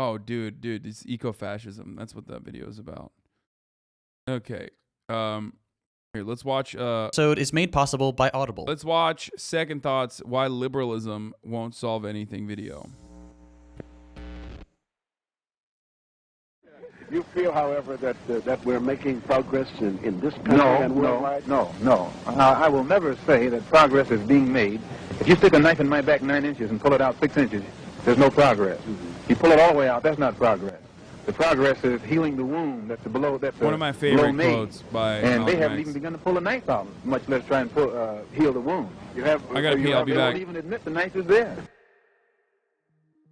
Oh, dude, it's eco-fascism. That's what that video is about. Okay. Here, let's watch. Episode is made possible by Audible. Let's watch Second Thoughts: Why Liberalism Won't Solve Anything video. You feel, however, that we're making progress in this country and worldwide? No. I will never say that progress is being made. If you stick a knife in my back 9 inches and pull it out 6 inches, there's no progress. If you pull it all the way out, that's not progress. The progress is healing the wound that's below. That's one of my favorite quotes by and they haven't X. even begun to pull a knife out, much less try and heal the wound. I gotta pee. I'll be back. They won't even admit the knife is there.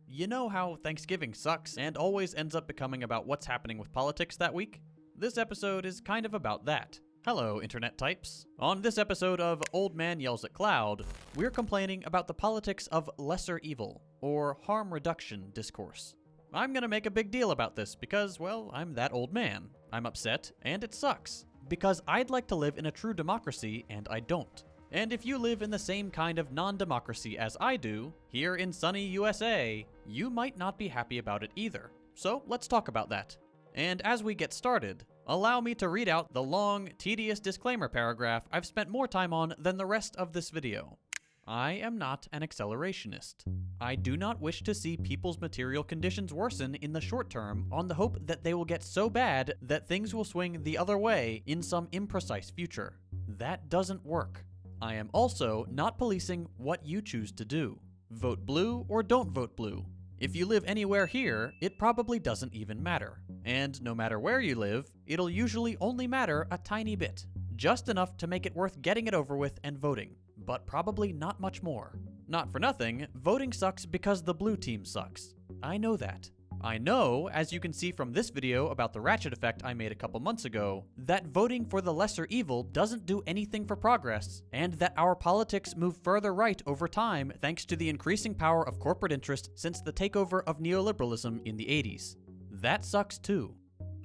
You know how Thanksgiving sucks and always ends up becoming about what's happening with politics that week? This episode is kind of about that. Hello, internet types. On this episode of Old Man Yells at Cloud, we're complaining about the politics of lesser evil, or harm reduction discourse. I'm gonna make a big deal about this because, well, I'm that old man. I'm upset, and it sucks. Because I'd like to live in a true democracy, and I don't. And if you live in the same kind of non-democracy as I do, here in sunny USA, you might not be happy about it either. So let's talk about that. And as we get started, allow me to read out the long, tedious disclaimer paragraph I've spent more time on than the rest of this video. I am not an accelerationist. I do not wish to see people's material conditions worsen in the short term on the hope that they will get so bad that things will swing the other way in some imprecise future. That doesn't work. I am also not policing what you choose to do. Vote blue or don't vote blue. If you live anywhere here, it probably doesn't even matter. And no matter where you live, it'll usually only matter a tiny bit. Just enough to make it worth getting it over with and voting. But probably not much more. Not for nothing, voting sucks because the blue team sucks. I know that. I know, as you can see from this video about the ratchet effect I made a couple months ago, that voting for the lesser evil doesn't do anything for progress, and that our politics move further right over time thanks to the increasing power of corporate interest since the takeover of neoliberalism in the 80s. That sucks too.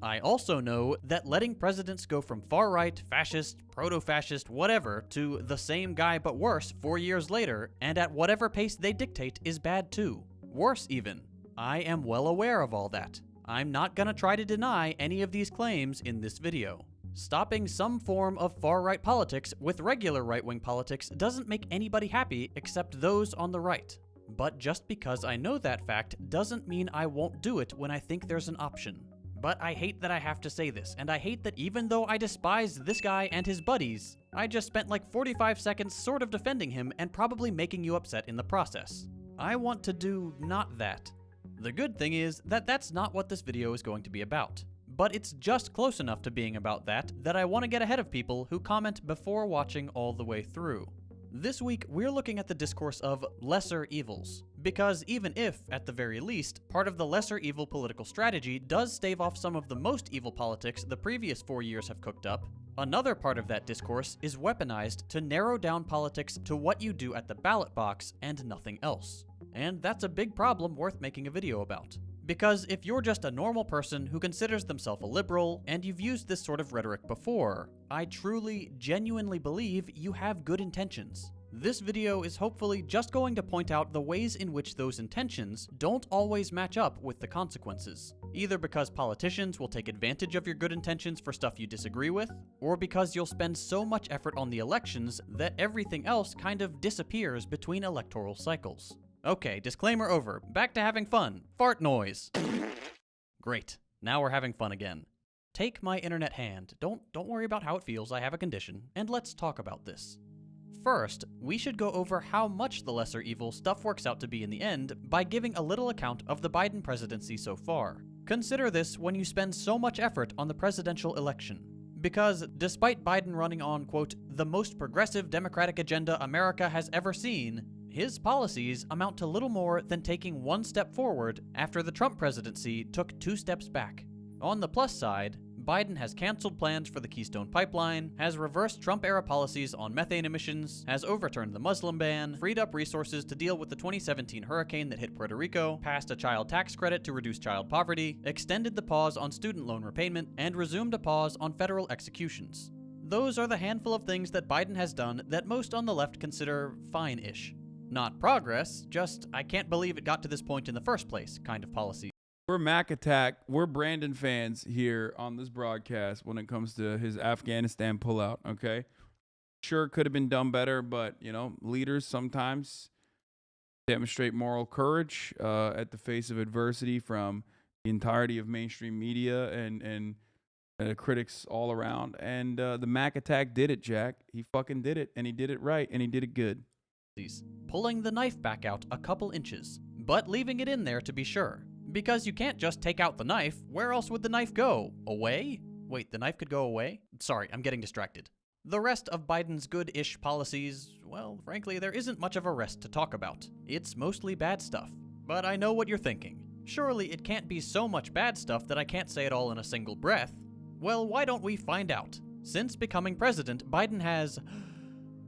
I also know that letting presidents go from far-right, fascist, proto-fascist, whatever, to the same guy but worse 4 years later, and at whatever pace they dictate, is bad too. Worse even. I am well aware of all that. I'm not gonna try to deny any of these claims in this video. Stopping some form of far-right politics with regular right-wing politics doesn't make anybody happy except those on the right. But just because I know that fact doesn't mean I won't do it when I think there's an option. But I hate that I have to say this, and I hate that even though I despise this guy and his buddies, I just spent like 45 seconds sort of defending him and probably making you upset in the process. I want to do not that. The good thing is that that's not what this video is going to be about. But it's just close enough to being about that I want to get ahead of people who comment before watching all the way through. This week, we're looking at the discourse of lesser evils. Because even if, at the very least, part of the lesser evil political strategy does stave off some of the most evil politics the previous 4 years have cooked up, another part of that discourse is weaponized to narrow down politics to what you do at the ballot box and nothing else. And that's a big problem worth making a video about. Because if you're just a normal person who considers themselves a liberal, and you've used this sort of rhetoric before, I truly, genuinely believe you have good intentions. This video is hopefully just going to point out the ways in which those intentions don't always match up with the consequences. Either because politicians will take advantage of your good intentions for stuff you disagree with, or because you'll spend so much effort on the elections that everything else kind of disappears between electoral cycles. Okay, disclaimer over. Back to having fun. Fart noise. Great. Now we're having fun again. Take my internet hand. Don't worry about how it feels. I have a condition. And let's talk about this. First, we should go over how much the lesser evil stuff works out to be in the end by giving a little account of the Biden presidency so far. Consider this when you spend so much effort on the presidential election. Because despite Biden running on, quote, the most progressive democratic agenda America has ever seen, his policies amount to little more than taking one step forward after the Trump presidency took 2 steps back. On the plus side, Biden has canceled plans for the Keystone Pipeline, has reversed Trump-era policies on methane emissions, has overturned the Muslim ban, freed up resources to deal with the 2017 hurricane that hit Puerto Rico, passed a child tax credit to reduce child poverty, extended the pause on student loan repayment, and resumed a pause on federal executions. Those are the handful of things that Biden has done that most on the left consider fine-ish. Not progress, just I can't believe it got to this point in the first place kind of policies. We're Mac Attack. We're Brandon fans here on this broadcast when it comes to his Afghanistan pullout, okay? Sure, could have been done better, but, leaders sometimes demonstrate moral courage at the face of adversity from the entirety of mainstream media and critics all around. And the Mac Attack did it, Jack. He fucking did it, and he did it right, and he did it good. Pulling the knife back out a couple inches, but leaving it in there to be sure. Because you can't just take out the knife. Where else would the knife go? Away? Wait, the knife could go away? Sorry, I'm getting distracted. The rest of Biden's good-ish policies, well, frankly, there isn't much of a rest to talk about. It's mostly bad stuff. But I know what you're thinking. Surely it can't be so much bad stuff that I can't say it all in a single breath. Well, why don't we find out? Since becoming president, Biden has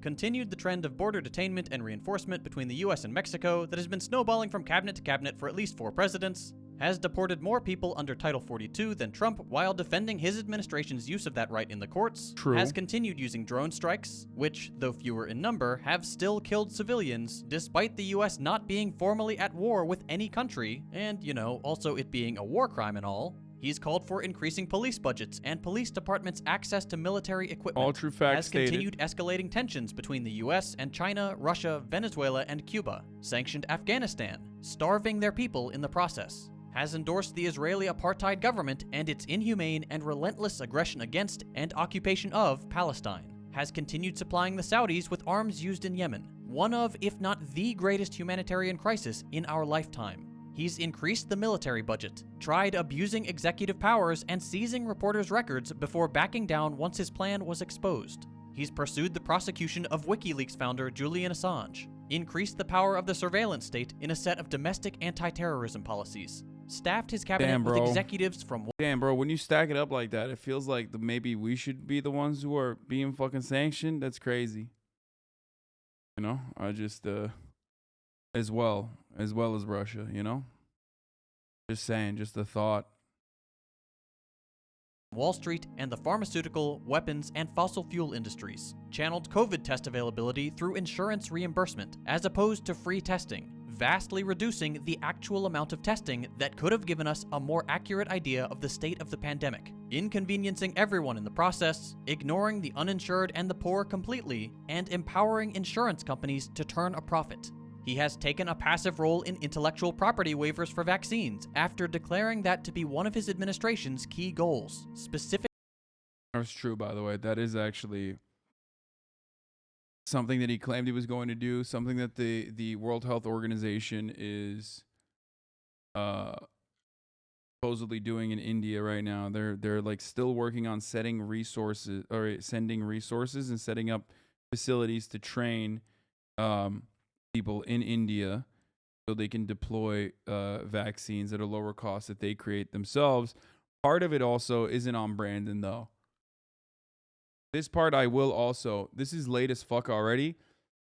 continued the trend of border detainment and reinforcement between the US and Mexico that has been snowballing from cabinet to cabinet for at least 4 presidents, has deported more people under Title 42 than Trump while defending his administration's use of that right in the courts, True. has continued using drone strikes, which, though fewer in number, have still killed civilians, despite the US not being formally at war with any country, and, also it being a war crime and all. He's called for increasing police budgets and police departments' access to military equipment. All true facts has stated. continued escalating tensions between the US and China, Russia, Venezuela, and Cuba. Sanctioned Afghanistan, starving their people in the process. Has endorsed the Israeli apartheid government and its inhumane and relentless aggression against and occupation of Palestine. Has continued supplying the Saudis with arms used in Yemen, one of, if not the greatest humanitarian crisis in our lifetime. He's increased the military budget, tried abusing executive powers and seizing reporters' records before backing down once his plan was exposed. He's pursued the prosecution of WikiLeaks founder Julian Assange, increased the power of the surveillance state in a set of domestic anti-terrorism policies, staffed his cabinet with executives from... Damn, bro, when you stack it up like that, it feels like maybe we should be the ones who are being fucking sanctioned. That's crazy. I just, as well as Russia, Just saying, just a thought. Wall Street and the pharmaceutical, weapons, and fossil fuel industries channeled COVID test availability through insurance reimbursement as opposed to free testing, vastly reducing the actual amount of testing that could have given us a more accurate idea of the state of the pandemic, inconveniencing everyone in the process, ignoring the uninsured and the poor completely, and empowering insurance companies to turn a profit. He has taken a passive role in intellectual property waivers for vaccines after declaring that to be one of his administration's key goals. That's true, by the way. That is actually something that he claimed he was going to do, something that the World Health Organization is supposedly doing in India right now. They're like still working on sending resources and setting up facilities to train people in India so they can deploy vaccines at a lower cost that they create themselves. Part of it also isn't on Brandon, though. This part I will also, this is late as fuck already,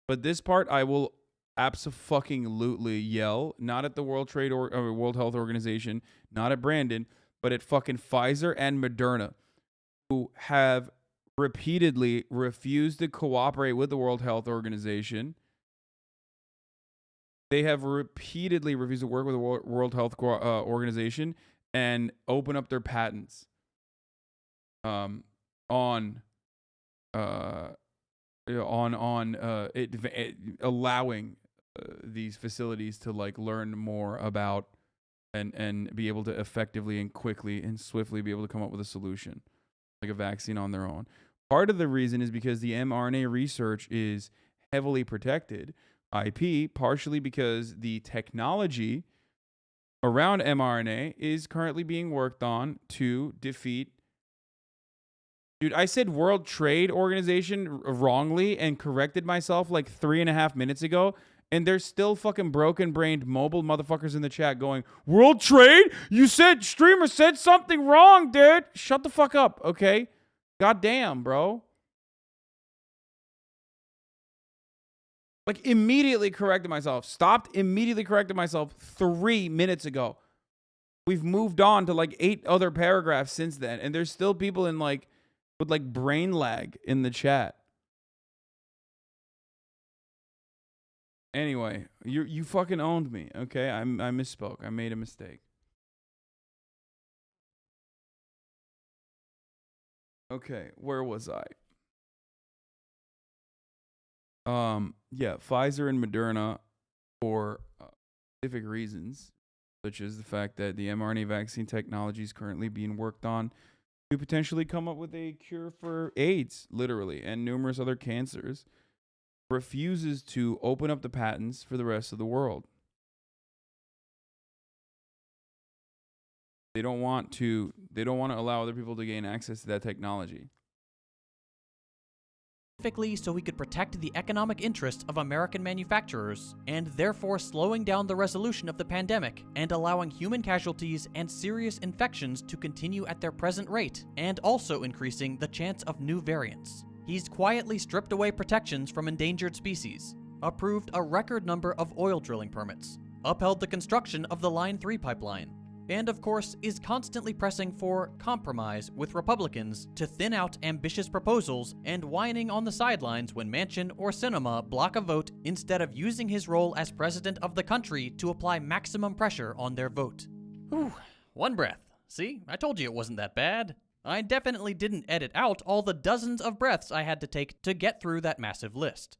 but this part I will abso-fucking-lutely yell, not at the World Health Organization, not at Brandon, but at fucking Pfizer and Moderna, who have repeatedly refused to cooperate with the World Health Organization. They have repeatedly refused to work with the World Health Organization and open up their patents on allowing these facilities to like learn more about and be able to effectively and quickly and swiftly be able to come up with a solution, like a vaccine on their own. Part of the reason is because the mRNA research is heavily protected IP, partially because the technology around mRNA is currently being worked on to defeat... Dude, I said World Trade Organization wrongly and corrected myself like 3.5 minutes ago, and there's still fucking broken-brained mobile motherfuckers in the chat going, World Trade? You said, streamer said something wrong, dude. Shut the fuck up, okay? Goddamn, bro. Like, immediately corrected myself. Stopped, immediately corrected myself 3 minutes ago. We've moved on to like 8 other paragraphs since then, and there's still people in like with like brain lag in the chat. Anyway, you fucking owned me, okay? I misspoke. I made a mistake. Okay, where was I? Yeah, Pfizer and Moderna for specific reasons, such as the fact that the mRNA vaccine technology is currently being worked on to potentially come up with a cure for AIDS, literally, and numerous other cancers, refuses to open up the patents for the rest of the world. They don't want to allow other people to gain access to that technology. Specifically so we could protect the economic interests of American manufacturers, and therefore slowing down the resolution of the pandemic and allowing human casualties and serious infections to continue at their present rate, and also increasing the chance of new variants. He's quietly stripped away protections from endangered species, approved a record number of oil drilling permits, upheld the construction of the Line 3 pipeline, and of course is constantly pressing for compromise with Republicans to thin out ambitious proposals and whining on the sidelines when Manchin or Sinema block a vote instead of using his role as president of the country to apply maximum pressure on their vote. Whew, one breath. See, I told you it wasn't that bad. I definitely didn't edit out all the dozens of breaths I had to take to get through that massive list.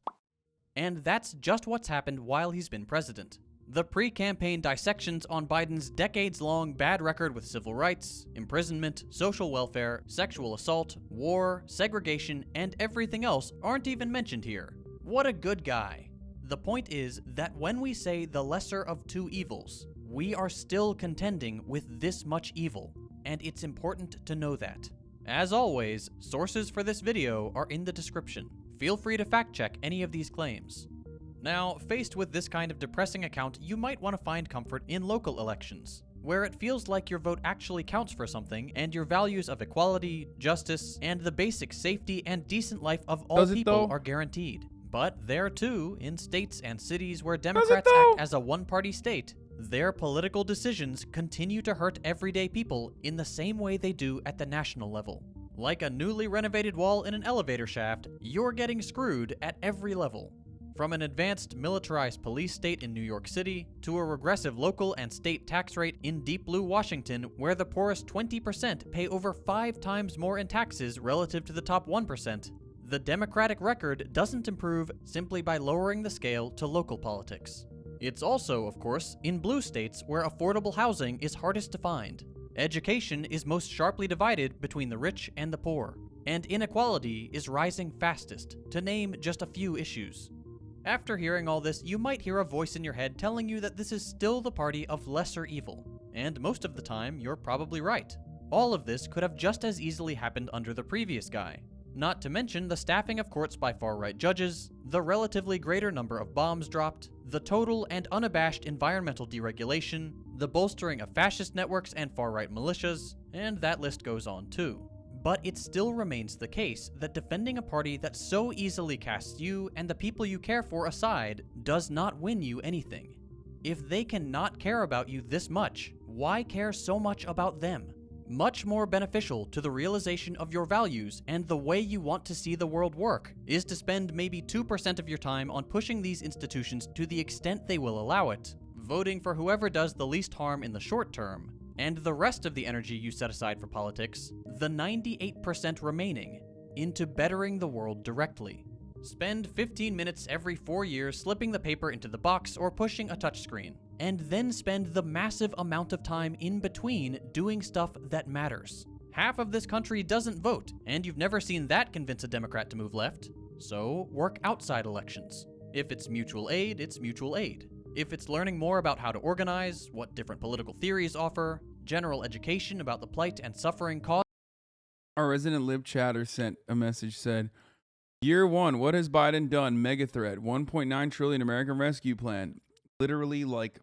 And that's just what's happened while he's been president. The pre-campaign dissections on Biden's decades-long bad record with civil rights, imprisonment, social welfare, sexual assault, war, segregation, and everything else aren't even mentioned here. What a good guy. The point is that when we say the lesser of two evils, we are still contending with this much evil, and it's important to know that. As always, sources for this video are in the description. Feel free to fact-check any of these claims. Now, faced with this kind of depressing account, you might want to find comfort in local elections, where it feels like your vote actually counts for something and your values of equality, justice, and the basic safety and decent life of all people are guaranteed. But there too, in states and cities where Democrats act as a one-party state, their political decisions continue to hurt everyday people in the same way they do at the national level. Like a newly renovated wall in an elevator shaft, you're getting screwed at every level. From an advanced militarized police state in New York City, to a regressive local and state tax rate in deep blue Washington, where the poorest 20% pay over 5 times more in taxes relative to the top 1%, the Democratic record doesn't improve simply by lowering the scale to local politics. It's also, of course, in blue states where affordable housing is hardest to find. Education is most sharply divided between the rich and the poor, and inequality is rising fastest, to name just a few issues. After hearing all this, you might hear a voice in your head telling you that this is still the party of lesser evil. And most of the time, you're probably right. All of this could have just as easily happened under the previous guy. Not to mention the staffing of courts by far-right judges, the relatively greater number of bombs dropped, the total and unabashed environmental deregulation, the bolstering of fascist networks and far-right militias, and that list goes on too. But it still remains the case that defending a party that so easily casts you and the people you care for aside does not win you anything. If they cannot care about you this much, why care so much about them? Much more beneficial to the realization of your values and the way you want to see the world work is to spend maybe 2% of your time on pushing these institutions to the extent they will allow it, voting for whoever does the least harm in the short term, and the rest of the energy you set aside for politics, the 98% remaining, into bettering the world directly. Spend 15 minutes every 4 years slipping the paper into the box or pushing a touchscreen, and then spend the massive amount of time in between doing stuff that matters. Half of this country doesn't vote, and you've never seen that convince a Democrat to move left. So work outside elections. If it's mutual aid, it's mutual aid. If it's learning more about how to organize, what different political theories offer, general education about the plight and suffering caused. Our resident lib chatter sent a message, said, Year 1, what has Biden done? Mega threat, 1.9 trillion American Rescue Plan. Literally like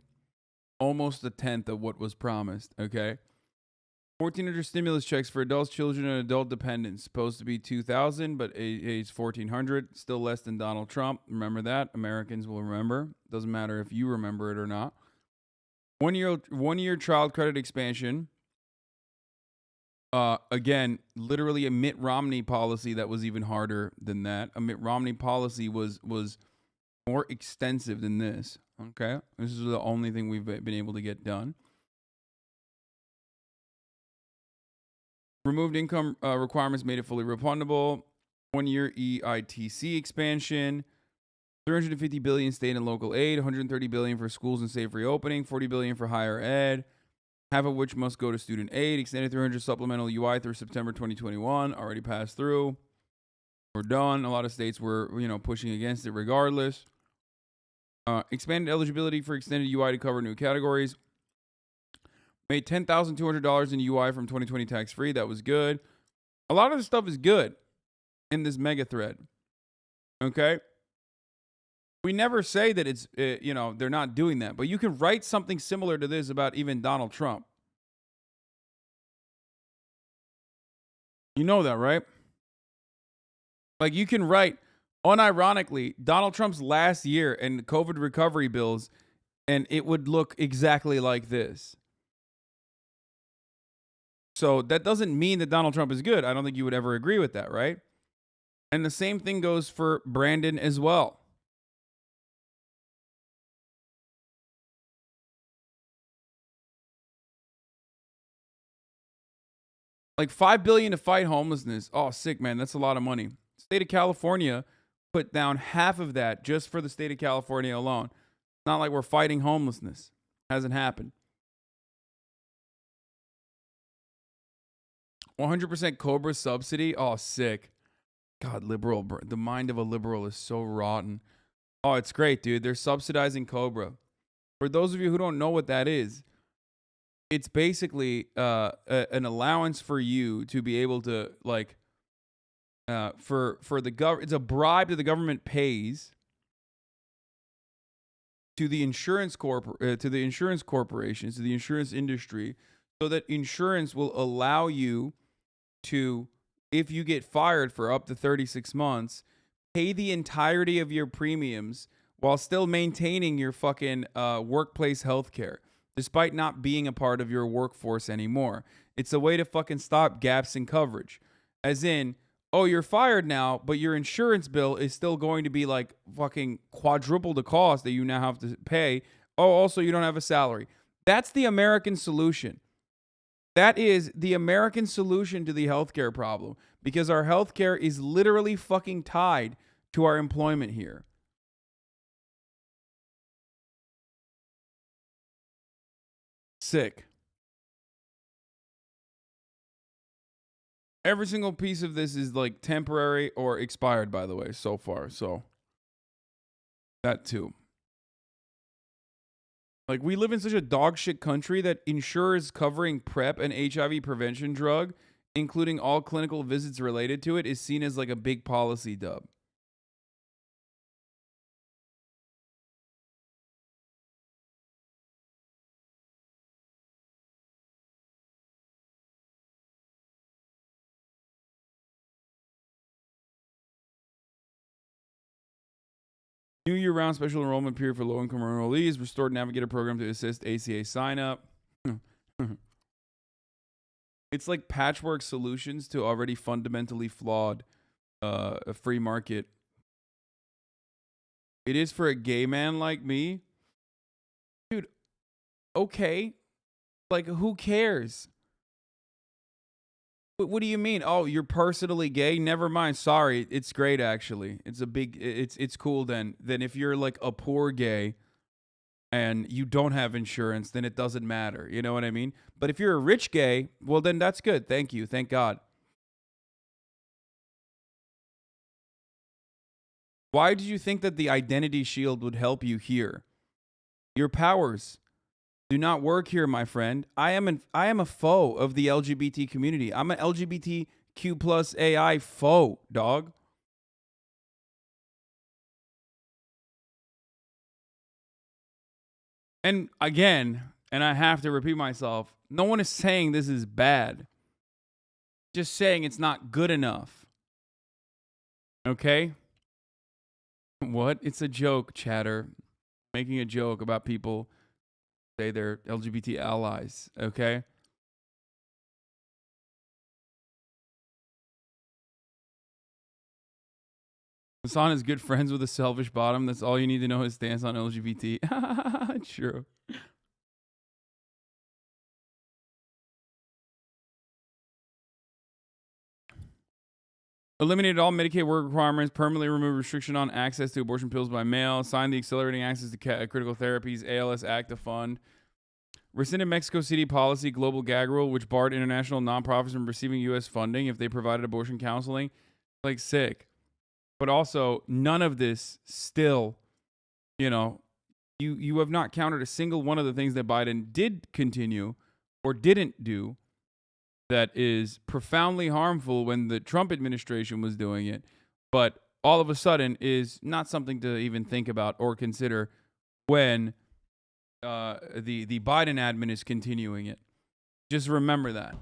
almost a tenth of what was promised, okay? 1,400 stimulus checks for adults, children, and adult dependents. Supposed to be 2,000, but it's 1,400. Still less than Donald Trump. Remember that. Americans will remember. Doesn't matter if you remember it or not. 1 year child credit expansion. Again, literally a Mitt Romney policy that was even harder than that. A Mitt Romney policy was more extensive than this. Okay, this is the only thing we've been able to get done. Removed income requirements, made it fully refundable. 1-year EITC expansion. 350 billion state and local aid. 130 billion for schools and safe reopening. 40 billion for higher ed, half of which must go to student aid. Extended 300 supplemental UI through September 2021. Already passed through. We're done. A lot of states were, pushing against it regardless. Expanded eligibility for extended UI to cover new categories. Made $10,200 in UI from 2020 tax-free. That was good. A lot of this stuff is good in this mega thread. Okay? We never say that it's, they're not doing that. But you can write something similar to this about even Donald Trump. You know that, right? Like, you can write, unironically, Donald Trump's last year and COVID recovery bills, and it would look exactly like this. So that doesn't mean that Donald Trump is good. I don't think you would ever agree with that, right? And the same thing goes for Brandon as well. Like $5 billion to fight homelessness. Oh, sick, man. That's a lot of money. State of California put down half of that just for the state of California alone. It's not like we're fighting homelessness. Hasn't happened. 100% Cobra subsidy. Oh, sick. God, liberal. The mind of a liberal is so rotten. Oh, it's great, dude. They're subsidizing Cobra. For those of you who don't know what that is, it's basically an allowance for you to be able to, like, for the government. It's a bribe that the government pays to the insurance corporations, to the insurance industry, so that insurance will allow you to, if you get fired for up to 36 months, pay the entirety of your premiums while still maintaining your fucking workplace health care, despite not being a part of your workforce anymore. It's a way to fucking stop gaps in coverage. As in, oh, you're fired now, but your insurance bill is still going to be like fucking quadruple the cost that you now have to pay. Oh, also, you don't have a salary. That's the American solution. That is the American solution to the healthcare problem, because our healthcare is literally fucking tied to our employment here. Sick. Every single piece of this is like temporary or expired, by the way, so far. So that too. Like, we live in such a dog shit country that insurers covering PrEP and HIV prevention drug, including all clinical visits related to it, is seen as like a big policy dub. New year-round special enrollment period for low-income enrollees. Restored Navigator program to assist ACA sign-up. It's like patchwork solutions to already fundamentally flawed a free market. It is for a gay man like me. Dude, okay. Like, who cares? What do you mean? Oh, you're personally gay? Never mind. Sorry. It's great, actually. It's cool then. Then if you're like a poor gay and you don't have insurance, then it doesn't matter. You know what I mean? But if you're a rich gay, well, then that's good. Thank you. Thank God. Why did you think that the identity shield would help you here? Your powers do not work here, my friend. I am a foe of the LGBT community. I'm an LGBTQ plus AI foe, dog. And again, and I have to repeat myself, no one is saying this is bad. Just saying it's not good enough. Okay? What? It's a joke, chatter. Making a joke about people say they're LGBT allies, okay? Hasan is good friends with a selfish bottom. That's all you need to know his stance on LGBT. True. Eliminated all Medicaid work requirements, permanently removed restriction on access to abortion pills by mail, signed the Accelerating Access to Critical Therapies ALS Act to fund, rescinded Mexico City policy global gag rule, which barred international nonprofits from receiving U.S. funding if they provided abortion counseling. Like, sick. But also, none of this still, you have not countered a single one of the things that Biden did continue or didn't do that is profoundly harmful when the Trump administration was doing it, but all of a sudden is not something to even think about or consider when the Biden admin is continuing it. Just remember that.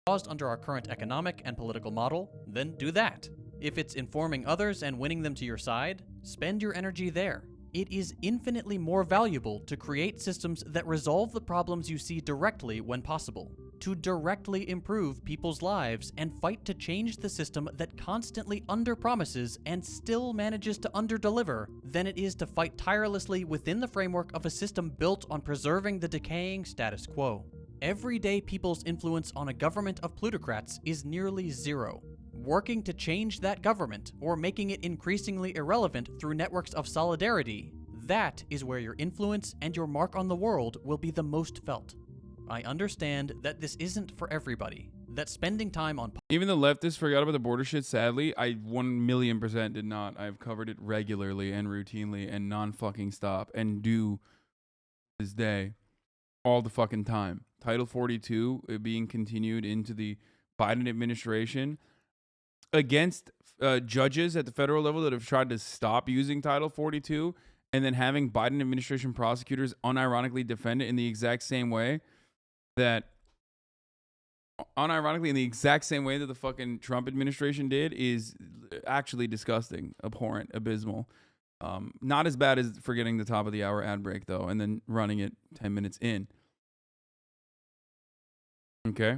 Caused under our current economic and political model, then do that. If it's informing others and winning them to your side, spend your energy there. It is infinitely more valuable to create systems that resolve the problems you see directly when possible, to directly improve people's lives and fight to change the system that constantly underpromises and still manages to underdeliver, than it is to fight tirelessly within the framework of a system built on preserving the decaying status quo. Everyday people's influence on a government of plutocrats is nearly zero. Working to change that government, or making it increasingly irrelevant through networks of solidarity, that is where your influence and your mark on the world will be the most felt. I understand that this isn't for everybody, that spending time on... Even the leftists forgot about the border shit, sadly. I 1,000,000% did not. I've covered it regularly and routinely and non-fucking stop, and do this day all the fucking time. Title 42 being continued into the Biden administration against judges at the federal level that have tried to stop using Title 42, and then having Biden administration prosecutors unironically defend it in the exact same way that the fucking Trump administration did is actually disgusting, abhorrent, abysmal. Not as bad as forgetting the top of the hour ad break, though, and then running it 10 minutes in. Okay.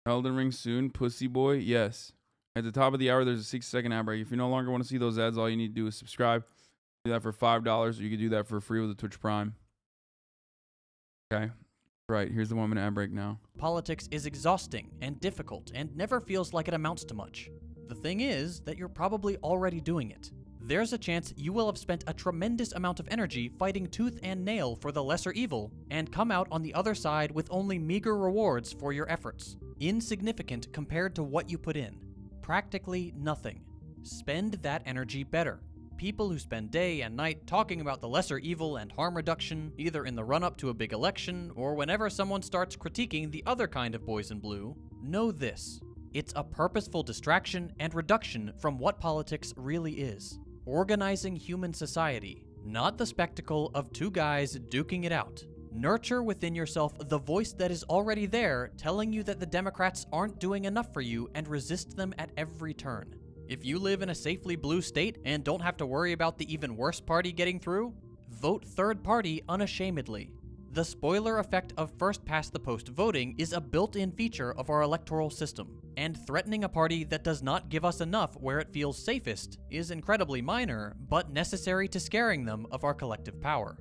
Elden Ring soon, Pussy Boy, yes. At the top of the hour, there's a 6-second ad break. If you no longer want to see those ads, all you need to do is subscribe. Do that for $5, or you can do that for free with the Twitch Prime. Okay. Right, here's the 1 minute ad break now. Politics is exhausting and difficult and never feels like it amounts to much. The thing is that you're probably already doing it. There's a chance you will have spent a tremendous amount of energy fighting tooth and nail for the lesser evil and come out on the other side with only meager rewards for your efforts. Insignificant compared to what you put in. Practically nothing. Spend that energy better. People who spend day and night talking about the lesser evil and harm reduction, either in the run-up to a big election or whenever someone starts critiquing the other kind of boys in blue, know this. It's a purposeful distraction and reduction from what politics really is. Organizing human society, not the spectacle of two guys duking it out. Nurture within yourself the voice that is already there, telling you that the Democrats aren't doing enough for you, and resist them at every turn. If you live in a safely blue state and don't have to worry about the even worse party getting through, vote third party unashamedly. The spoiler effect of first-past-the-post voting is a built-in feature of our electoral system, and threatening a party that does not give us enough where it feels safest is incredibly minor, but necessary to scaring them of our collective power.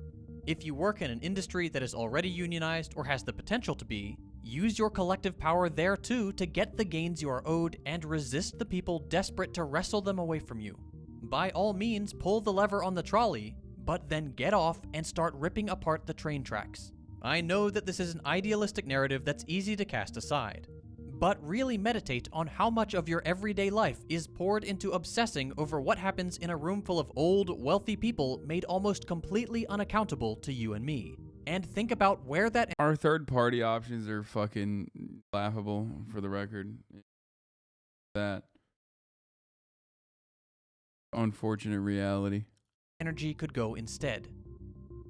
If you work in an industry that is already unionized or has the potential to be, use your collective power there too to get the gains you are owed and resist the people desperate to wrestle them away from you. By all means, pull the lever on the trolley, but then get off and start ripping apart the train tracks. I know that this is an idealistic narrative that's easy to cast aside, but really meditate on how much of your everyday life is poured into obsessing over what happens in a room full of old, wealthy people made almost completely unaccountable to you and me. And think about where that... Our third-party options are fucking laughable, for the record. That unfortunate reality. Energy could go instead.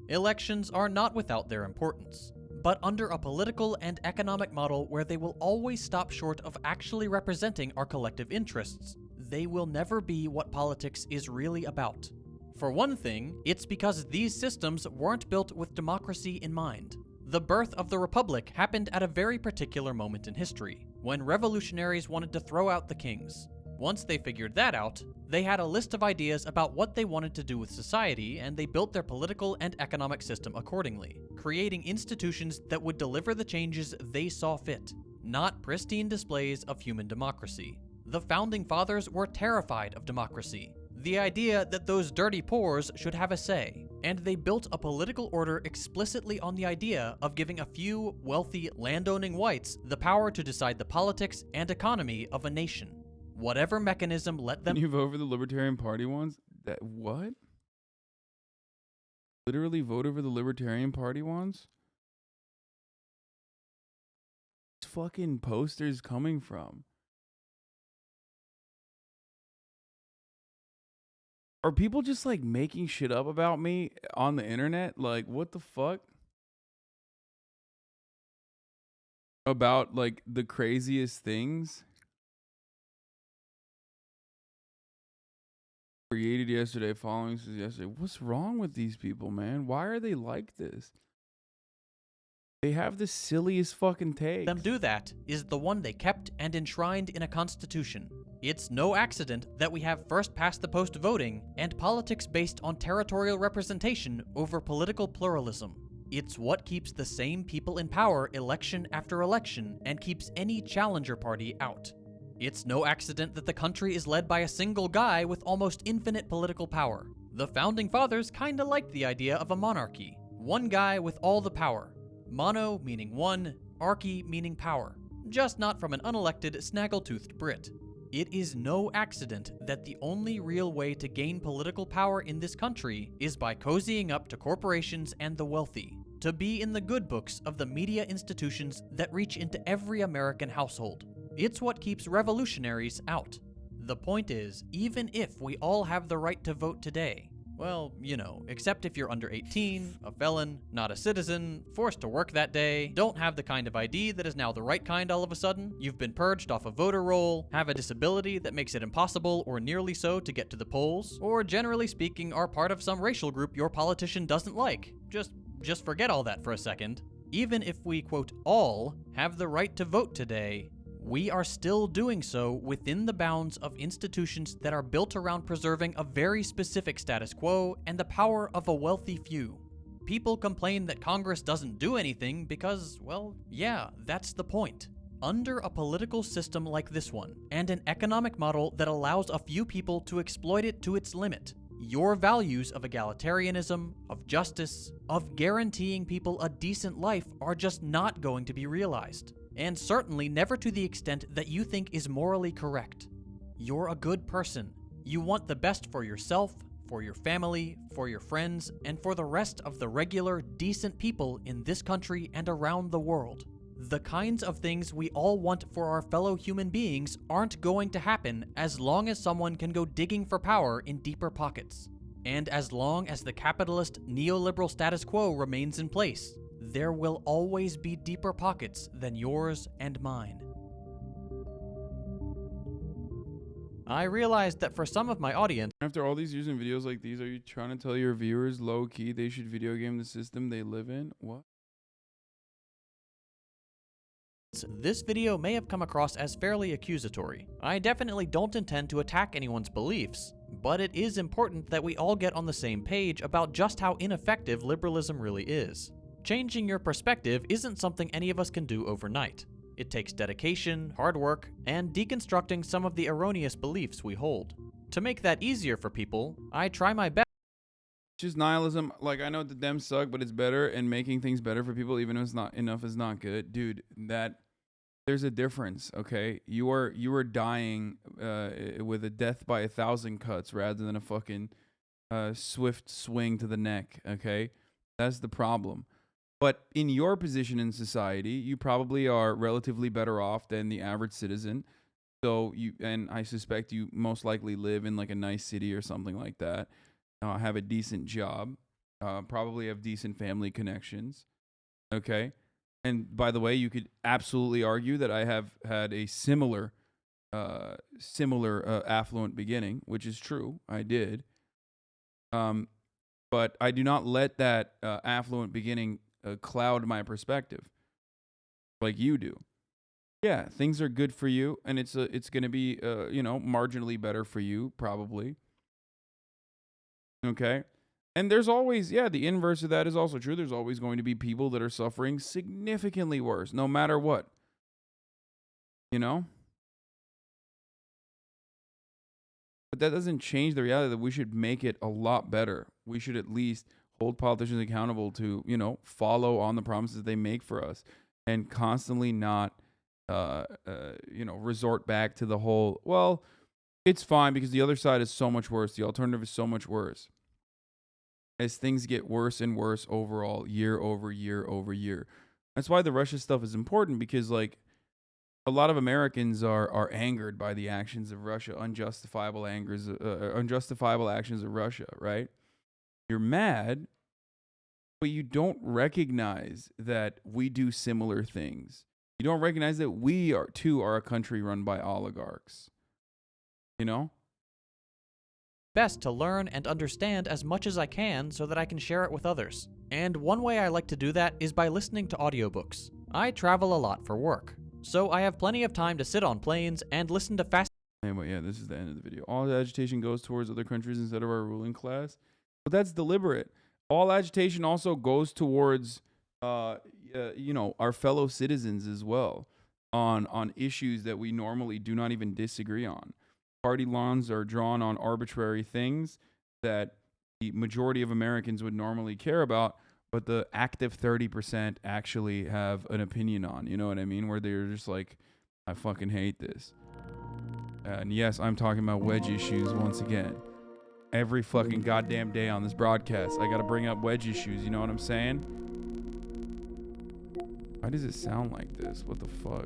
Elections are not without their importance, but under a political and economic model where they will always stop short of actually representing our collective interests, they will never be what politics is really about. For one thing, it's because these systems weren't built with democracy in mind. The birth of the Republic happened at a very particular moment in history, when revolutionaries wanted to throw out the kings. Once they figured that out, they had a list of ideas about what they wanted to do with society, and they built their political and economic system accordingly, creating institutions that would deliver the changes they saw fit. not pristine displays of human democracy. The Founding Fathers were terrified of democracy, the idea that those dirty pores should have a say, and they built a political order explicitly on the idea of giving a few wealthy, landowning whites the power to decide the politics and economy of a nation. Whatever mechanism let them— Can you vote for the Libertarian Party ones? That what? Literally vote over the Libertarian Party ones? These fucking posters coming from? Are people just like making shit up about me on the internet? Like, what the fuck? About like the craziest things? Created yesterday, following says yesterday. What's wrong with these people, man? Why are they like this? They have the silliest fucking takes. Them do that is the one they kept and enshrined in a constitution. It's no accident that we have first past the post voting and politics based on territorial representation over political pluralism. It's what keeps the same people in power election after election and keeps any challenger party out. It's no accident that the country is led by a single guy with almost infinite political power. The Founding Fathers kinda liked the idea of a monarchy. One guy with all the power. Mono meaning one, archy meaning power. Just not from an unelected, snaggle-toothed Brit. It is no accident that the only real way to gain political power in this country is by cozying up to corporations and the wealthy, to be in the good books of the media institutions that reach into every American household. It's what keeps revolutionaries out. The point is, even if we all have the right to vote today, well, you know, except if you're under 18, a felon, not a citizen, forced to work that day, don't have the kind of ID that is now the right kind all of a sudden, you've been purged off a voter roll, have a disability that makes it impossible or nearly so to get to the polls, or generally speaking are part of some racial group your politician doesn't like. Just forget all that for a second. Even if we, quote, all have the right to vote today, we are still doing so within the bounds of institutions that are built around preserving a very specific status quo and the power of a wealthy few. People complain that Congress doesn't do anything because, well, yeah, that's the point. Under a political system like this one, and an economic model that allows a few people to exploit it to its limit, your values of egalitarianism, of justice, of guaranteeing people a decent life are just not going to be realized. And certainly never to the extent that you think is morally correct. You're a good person. You want the best for yourself, for your family, for your friends, and for the rest of the regular, decent people in this country and around the world. The kinds of things we all want for our fellow human beings aren't going to happen as long as someone can go digging for power in deeper pockets. And as long as the capitalist, neoliberal status quo remains in place, there will always be deeper pockets than yours and mine. I realized that for some of my audience, After all these years in videos like these, are you trying to tell your viewers low-key they should video game the system they live in? What? this video may have come across as fairly accusatory. I definitely don't intend to attack anyone's beliefs, but it is important that we all get on the same page about just how ineffective liberalism really is. Changing your perspective isn't something any of us can do overnight. It takes dedication, hard work, and deconstructing some of the erroneous beliefs we hold. To make that easier for people, I try my best. Just nihilism. Like, I know the Dems suck, but it's better, and making things better for people, even if it's not enough, is not good. Dude, there's a difference, okay? You are dying with a death by 1,000 cuts rather than a fucking swift swing to the neck, okay? That's the problem. But in your position in society, you probably are relatively better off than the average citizen. So and I suspect you most likely live in like a nice city or something like that. Have a decent job, probably have decent family connections. Okay. And by the way, you could absolutely argue that I have had a similar affluent beginning, which is true. I did. But I do not let that affluent beginning cloud my perspective like you do. Yeah, things are good for you, and it's going to be marginally better for you probably. Okay? And there's always, the inverse of that is also true. There's always going to be people that are suffering significantly worse, no matter what. you know? But that doesn't change the reality that we should make it a lot better. We should at least hold politicians accountable to, you know, follow on the promises they make for us and constantly not, you know, resort back to the whole, well, it's fine because the other side is so much worse. The alternative is so much worse. As things get worse and worse overall, year over year over year. That's why the Russia stuff is important, because like a lot of Americans are angered by the actions of Russia, unjustifiable actions of Russia, right? You're mad, but you don't recognize that we do similar things. You don't recognize that we are a country run by oligarchs. You know? Best to learn and understand as much as I can so that I can share it with others. And one way I like to do that is by listening to audiobooks. I travel a lot for work, so I have plenty of time to sit on planes and listen to fast. Anyway, yeah, this is the end of the video. All agitation goes towards other countries instead of our ruling class. But that's deliberate. All agitation also goes towards, you know, our fellow citizens as well on issues that we normally do not even disagree on. Party lines are drawn on arbitrary things that the majority of Americans would normally care about, but the active 30% actually have an opinion on. You know what I mean? Where they're just like, I fucking hate this. And yes, I'm talking about wedge issues once again. Every fucking goddamn day on this broadcast, I gotta bring up wedge issues. You know what I'm saying? Why does it sound like this? What the fuck?